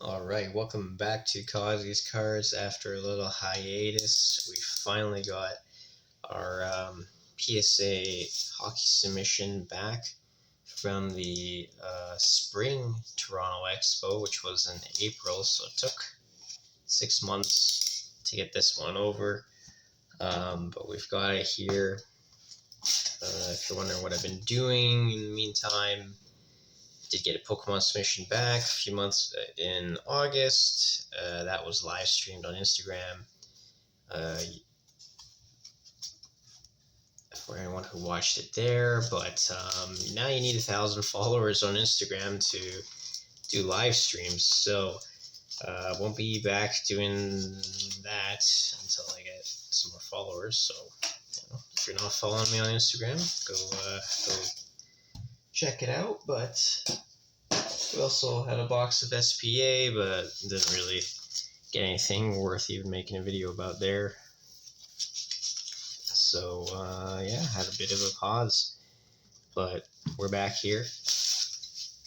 Alright, welcome back to Causy's Cards. After a little hiatus, we finally got our PSA hockey submission back from the spring Toronto Expo, which was in April, so it took 6 months to get this one over. But we've got it here. If you're wondering what I've been doing in the meantime, did get a Pokemon submission back a few months in August. That was live streamed on Instagram. For anyone who watched it there, but now you need 1,000 followers on Instagram to do live streams. So won't be back doing that until I get some more followers. So if you're not following me on Instagram, go check it out. But we also had a box of SPA, but didn't really get anything worth even making a video about there. So, yeah, had a bit of a pause. But we're back here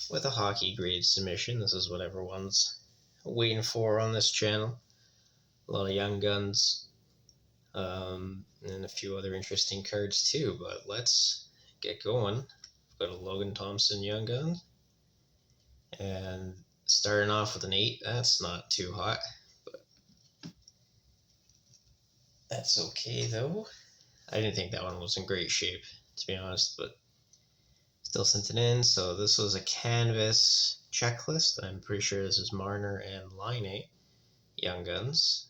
with a hockey grade submission. This is what everyone's waiting for on this channel. A lot of young guns, and a few other interesting cards too. But let's get going. We've got a Logan Thompson Young Gun. And starting off with an 8, that's not too hot, but that's okay though. I didn't think that one was in great shape, to be honest, but still sent it in. So this was a canvas checklist. I'm pretty sure this is Marner and Line Young Guns.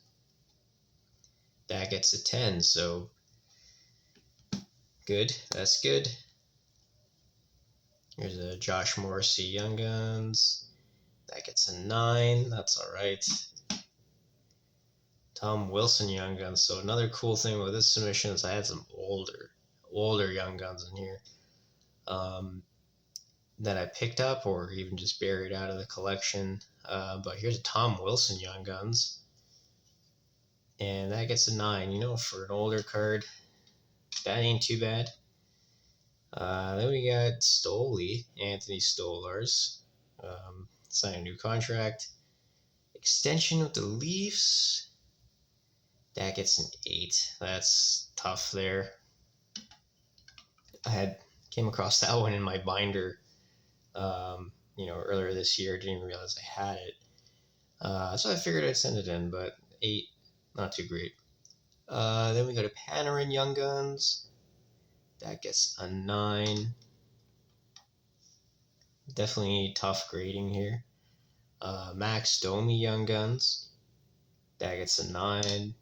That gets a 10, so good. That's good. Here's a Josh Morrissey Young Guns. That gets a 9. That's all right. Tom Wilson Young Guns. So another cool thing with this submission is I had some older Young Guns in here that I picked up or even just buried out of the collection. But here's a Tom Wilson Young Guns. And that gets a 9. You know, for an older card, that ain't too bad. Then we got Stoley, Anthony Stolarz. Signed a new contract. Extension with the Leafs. That gets an 8. That's tough there. I came across that one in my binder, earlier this year. Didn't even realize I had it. So I figured I'd send it in, but 8, not too great. Then we got a Panarin Young Guns. That gets a 9. Definitely tough grading here. Max Domi Young Guns. That gets a 9.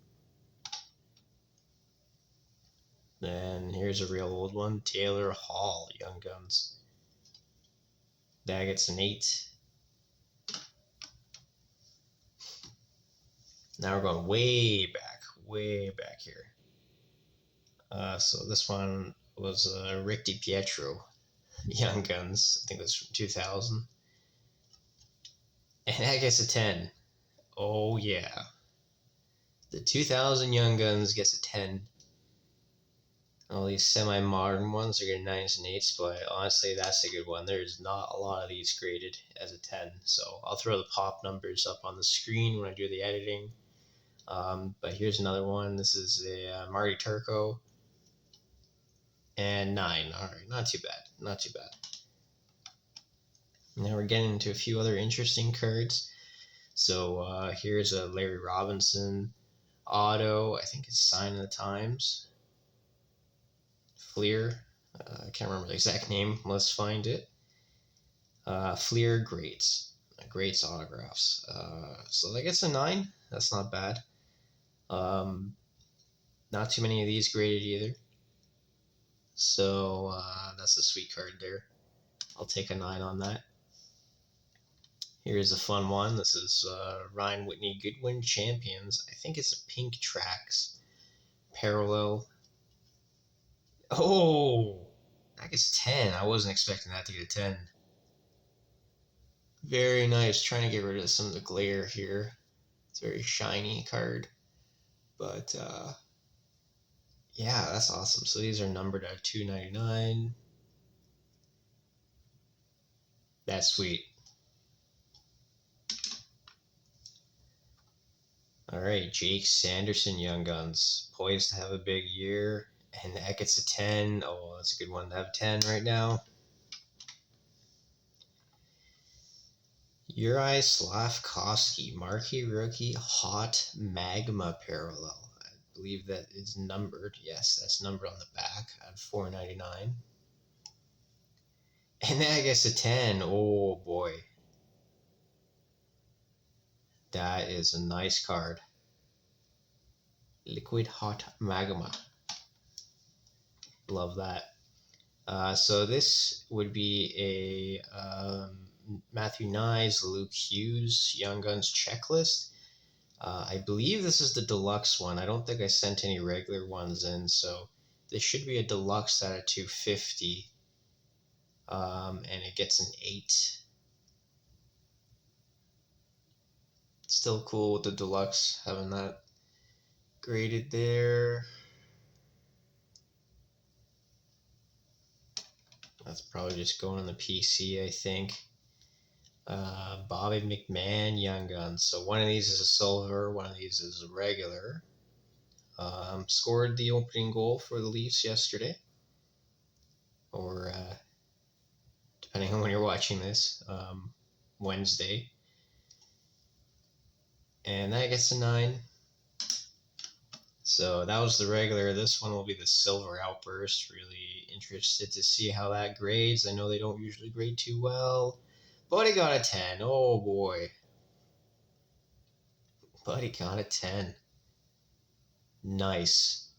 Then here's a real old one. Taylor Hall Young Guns. That gets an 8. Now we're going way back here. So this one was Rick DiPietro Young Guns. I think it was from 2000. And that gets a 10. Oh yeah. The 2000 Young Guns gets a 10. All these semi-modern ones are getting 9s and 8s, but honestly, that's a good one. There's not a lot of these graded as a 10, so I'll throw the pop numbers up on the screen when I do the editing. But here's another one. This is a Marty Turco, and 9. All right, not too bad. Now we're getting into a few other interesting cards. So here's a Larry Robinson auto. I think it's Sign of the Times. Fleer. I can't remember the exact name. Let's find it. Fleer Greats. Greats autographs. So that gets a 9. That's not bad. Not too many of these graded either. So that's a sweet card there. I'll take a 9 on that. Here's a fun one. This is Ryan Whitney Goodwin Champions. I think it's a Pink Tracks parallel. Oh, that gets 10. I wasn't expecting that to get a 10. Very nice. Trying to get rid of some of the glare here. It's a very shiny card. But, yeah, that's awesome. So these are numbered at $2.99. That's sweet. right, Jake Sanderson Young Guns, poised to have a big year, and that gets a 10. Oh, that's a good one to have 10 right now. Uri Slavkovsky, marquee rookie, hot magma parallel. I believe that is numbered. Yes, that's numbered on the back at $4.99. And that gets a 10. Oh boy. That is a nice card. Liquid hot magma. Love that. So this would be a Matthew Nyes, Luke Hughes, Young Guns checklist. I believe this is the deluxe one. I don't think I sent any regular ones in, so this should be a deluxe at a 250. And it gets an 8. Still cool with the deluxe, having that graded there. That's probably just going on the PC, I think. Bobby McMahon Young Guns. So one of these is a silver, one of these is a regular. Scored the opening goal for the Leafs yesterday, or depending on when you're watching this, Wednesday. And that gets a 9. So that was the regular. This one will be the silver outburst. Really interested to see how that grades. I know they don't usually grade too well. Buddy got a 10. Oh boy. Buddy got a 10. Nice.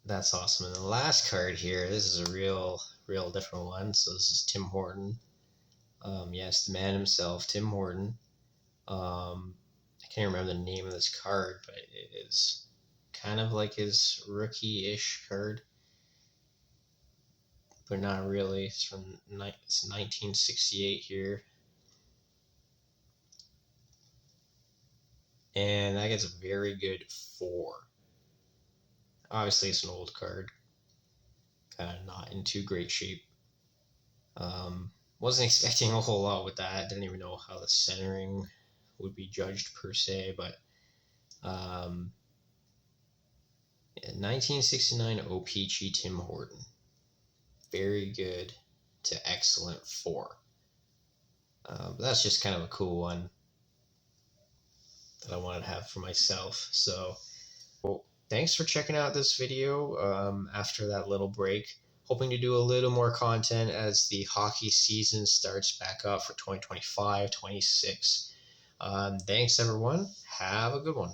That's awesome. And the last card here, this is a real different one. So this is Tim Horton. Yes, the man himself, Tim Horton. I can't remember the name of this card, but it is kind of like his rookie-ish card, but not really. It's 1968 here. And that gets a very good 4. Obviously, it's an old card. Kind of not in too great shape. Wasn't expecting a whole lot with that. Didn't even know how the centering would be judged per se, but 1969 OPG Tim Horton. Very good to excellent 4. But that's just kind of a cool one that I wanted to have for myself. So, well, thanks for checking out this video after that little break. Hoping to do a little more content as the hockey season starts back up for 2025-26. Thanks, everyone. Have a good one.